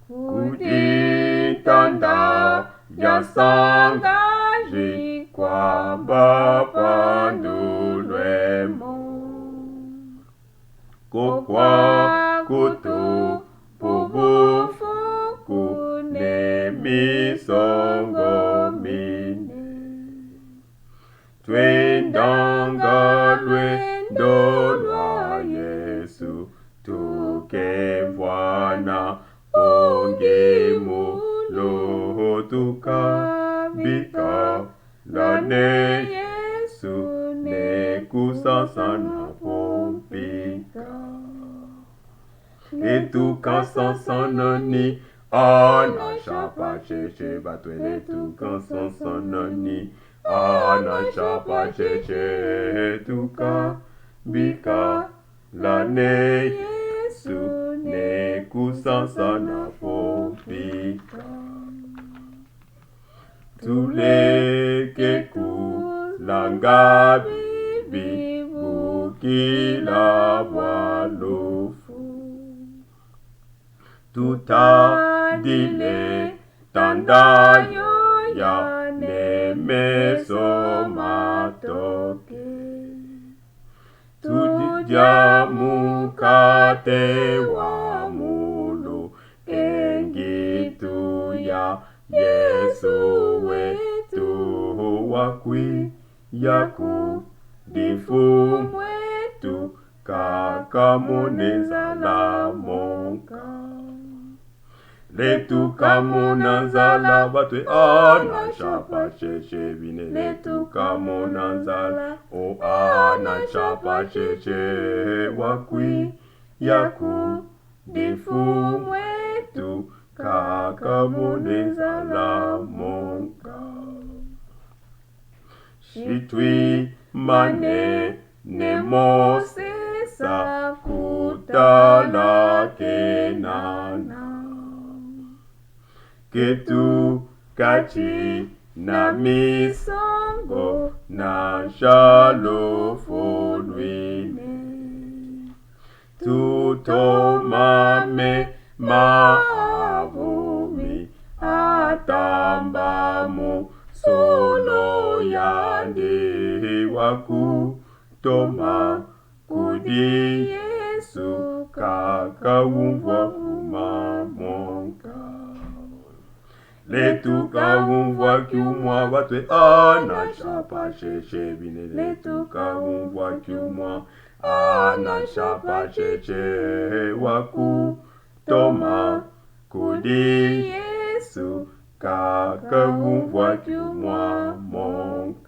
kujitanda yasangaji kwa Baba ndulwemo kokwa kutu pubufu kune misongo mine twendanga lwendo lwa Yesu tukevwana ongemu loho tukabika lane Yesu nekusasana pompika etukasasana ni anashapa cheche batwele tukasasana ni anashapa cheche tukabika lane Yesu nekusasana pompika tuleke kulanga bibi bukila bwalofu tutadile tandayo ya nemeso matoke tudija mukate wa mulu kengitu ya Yesu wetu wakwi yaku difu wetu kakamuneza la monka letu kamuna zala batwe anashapa cheche bine letu kamuna zala o anashapa cheche wakwi yaku difu wetu kakamuneza la monka shitwi mane nemose sakutala kenana ketu kachi na misongo na shalofo lwine tutomame maavumi atambamu solo yandi waku toma kudi Yesu kakawumvwa kumamonka letu kawumvwa kyumwa batwe anashapa cheche bine letu kawumvwa kyumwa anashapa cheche waku toma kudi Yesu kakawumvwa kyumwa monka